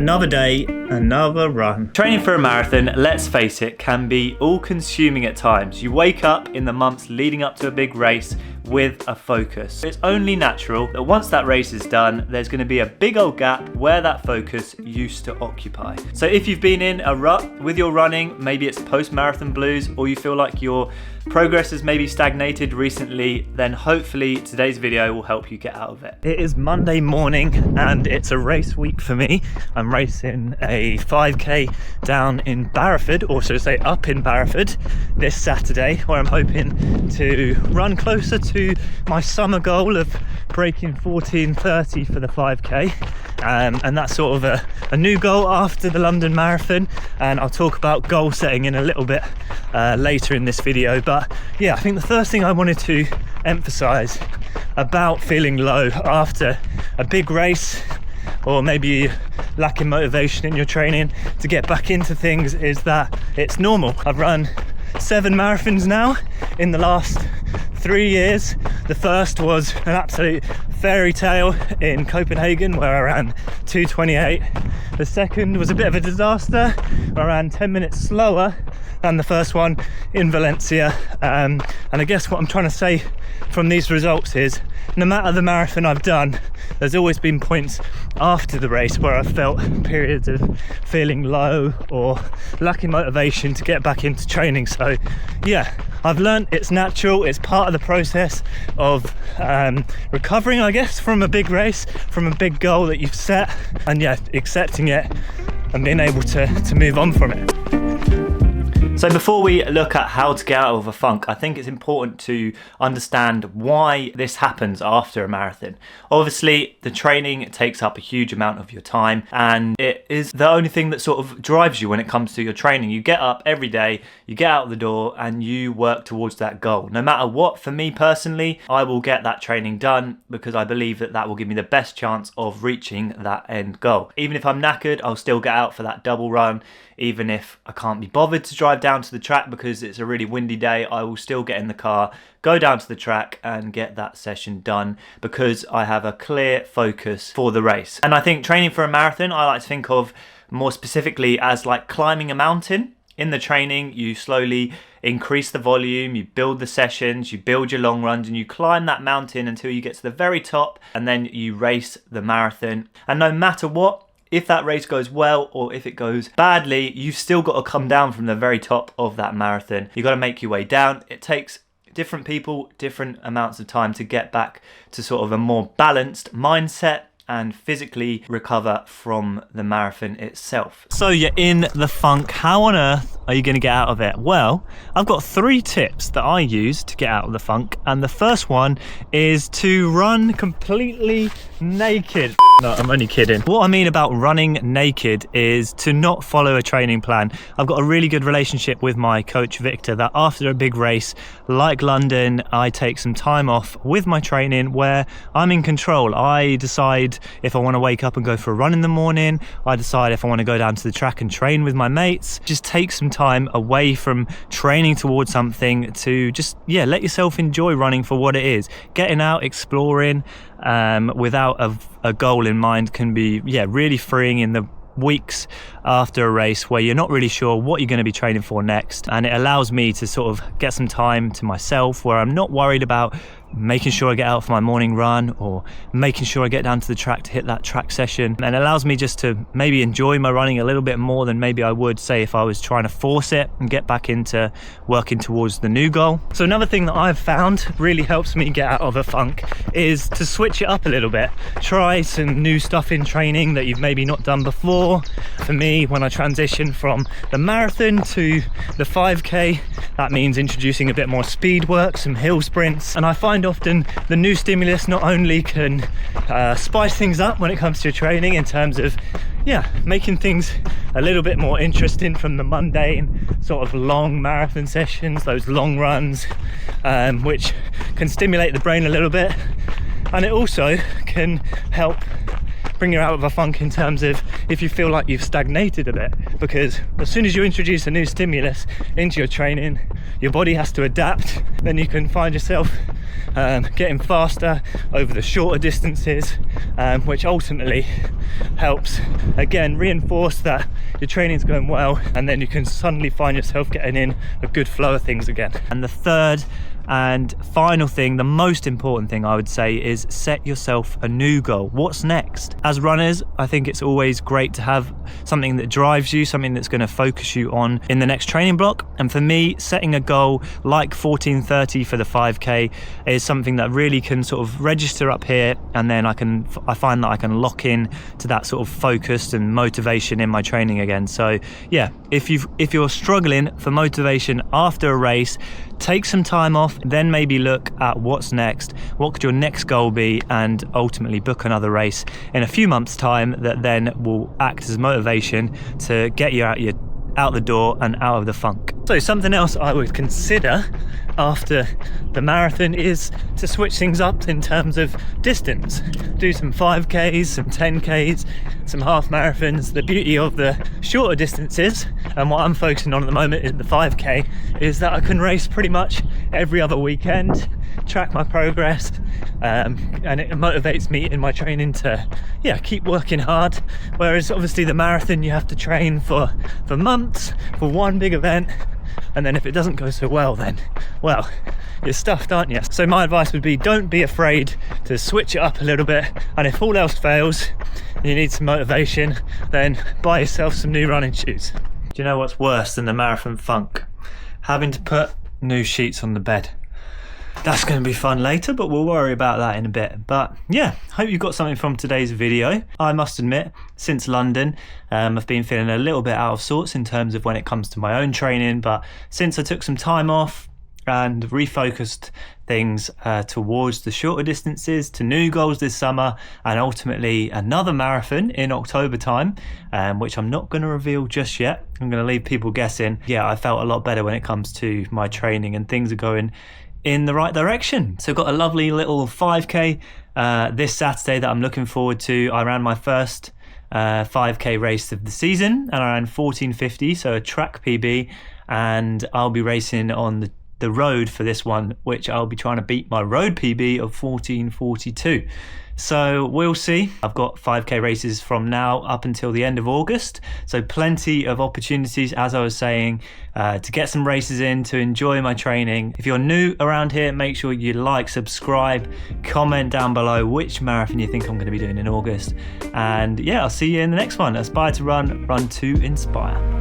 Another day, another run. Training for a marathon, let's face it, can be all-consuming at times. You wake up in the months leading up to a big race with a focus. It's only natural that once that race is done, there's going to be a big old gap where that focus used to occupy. So if you've been in a rut with your running, maybe it's post-marathon blues, or you feel like your progress has maybe stagnated recently, then hopefully today's video will help you get out of it. It is Monday morning and it's a race week for me. I'm racing a 5k down in Barrowford, or should I say up in Barrowford, this Saturday, where I'm hoping to run closer to my summer goal of breaking 14:30 for the 5k. And that's sort of a new goal after the London Marathon, and I'll talk about goal setting in a little bit later in this video. But yeah, I think the first thing I wanted to emphasize about feeling low after a big race, or maybe lacking motivation in your training to get back into things, is that it's normal. I've run 7 marathons now in the last 3 years. The first was an absolute fairy tale in Copenhagen, where I ran 2:28. The second was a bit of a disaster, where I ran 10 minutes slower than the first one in Valencia. And I guess what I'm trying to say from these results is, no matter the marathon I've done, there's always been points after the race where I've felt periods of feeling low or lacking motivation to get back into training. So yeah, I've learned it's natural, it's part of the process of recovering, I guess, from a big race, from a big goal that you've set, and yeah, accepting it and being able to move on from it. So before we look at how to get out of a funk, I think it's important to understand why this happens after a marathon. Obviously, the training takes up a huge amount of your time, and it is the only thing that sort of drives you when it comes to your training. You get up every day, you get out the door, and you work towards that goal. No matter what, for me personally, I will get that training done because I believe that that will give me the best chance of reaching that end goal. Even if I'm knackered, I'll still get out for that double run. Even if I can't be bothered to drive down to the track because it's a really windy day, I will still get in the car, go down to the track and get that session done because I have a clear focus for the race. And I think training for a marathon, I like to think of more specifically as like climbing a mountain. In the training, you slowly increase the volume, you build the sessions, you build your long runs, and you climb that mountain until you get to the very top, and then you race the marathon. And no matter what, if that race goes well or if it goes badly, you've still got to come down from the very top of that marathon. You've got to make your way down. It takes different people different amounts of time to get back to sort of a more balanced mindset and physically recover from the marathon itself. So you're in the funk. How on earth are you going to get out of it? Well, I've got 3 tips that I use to get out of the funk, and the first one is to run completely naked. No, I'm only kidding. What I mean about running naked is to not follow a training plan. I've got a really good relationship with my coach Victor, that after a big race like London, I take some time off with my training where I'm in control. I decide if I want to wake up and go for a run in the morning. I decide if I want to go down to the track and train with my mates. Just take some time away from training towards something to just, yeah, let yourself enjoy running for what it is. Getting out, exploring, without a goal in mind can be, yeah, really freeing in the weeks after a race where you're not really sure what you're going to be training for next. And it allows me to sort of get some time to myself where I'm not worried about making sure I get out for my morning run or making sure I get down to the track to hit that track session. And it allows me just to maybe enjoy my running a little bit more than maybe I would, say, if I was trying to force it and get back into working towards the new goal. So another thing that I've found really helps me get out of a funk is to switch it up a little bit. Try some new stuff in training that you've maybe not done before. For me, when I transition from the marathon to the 5k, that means introducing a bit more speed work, some hill sprints. And I find often the new stimulus not only can spice things up when it comes to your training in terms of, yeah, making things a little bit more interesting from the mundane sort of long marathon sessions, those long runs, which can stimulate the brain a little bit, and it also can help bring you out of a funk in terms of if you feel like you've stagnated a bit, because as soon as you introduce a new stimulus into your training, your body has to adapt. Then you can find yourself getting faster over the shorter distances, which ultimately helps again reinforce that your training's going well, and then you can suddenly find yourself getting in a good flow of things again. And the third and final thing, the most important thing I would say, is set yourself a new goal. What's next? As runners, I think it's always great to have something that drives you, something that's going to focus you on in the next training block. And for me, setting a goal like 14:30 for the 5k is something that really can sort of register up here, and then I find that I can lock in to that sort of focus and motivation in my training again. So yeah, if you're struggling for motivation after a race, take some time off, then maybe look at what's next, what could your next goal be, and ultimately book another race in a few months' time that then will act as motivation to get you out the door and out of the funk. So something else I would consider after the marathon is to switch things up in terms of distance. Do some 5Ks, some 10Ks, some half marathons. The beauty of the shorter distances, and what I'm focusing on at the moment in the 5K, is that I can race pretty much every other weekend, track my progress, and it motivates me in my training to keep working hard. Whereas obviously the marathon, you have to train for months for one big event, and then if it doesn't go so well, then well, you're stuffed, aren't you? So my advice would be, don't be afraid to switch it up a little bit, and if all else fails and you need some motivation, then buy yourself some new running shoes. Do you know what's worse than the marathon funk? Having to put new sheets on the bed. That's going to be fun later, but we'll worry about that in a bit. But yeah, hope you got something from today's video. I must admit, since London, I've been feeling a little bit out of sorts in terms of when it comes to my own training, but since I took some time off and refocused things towards the shorter distances, to new goals this summer, and ultimately another marathon in October time, which I'm not going to reveal just yet. I'm going to leave people guessing. Yeah, I felt a lot better when it comes to my training, and things are going in the right direction. So I've got a lovely little 5k this Saturday that I'm looking forward to. I ran my first 5k race of the season, and I ran 14:50, so a track PB, and I'll be racing on the road for this one, which I'll be trying to beat my road PB of 14:42. So we'll see. I've got 5k races from now up until the end of August, so plenty of opportunities, as I was saying, to get some races in, to enjoy my training. If you're new around here, make sure you like, subscribe, comment down below which marathon you think I'm going to be doing in August, and yeah, I'll see you in the next one. Aspire to run, run to inspire.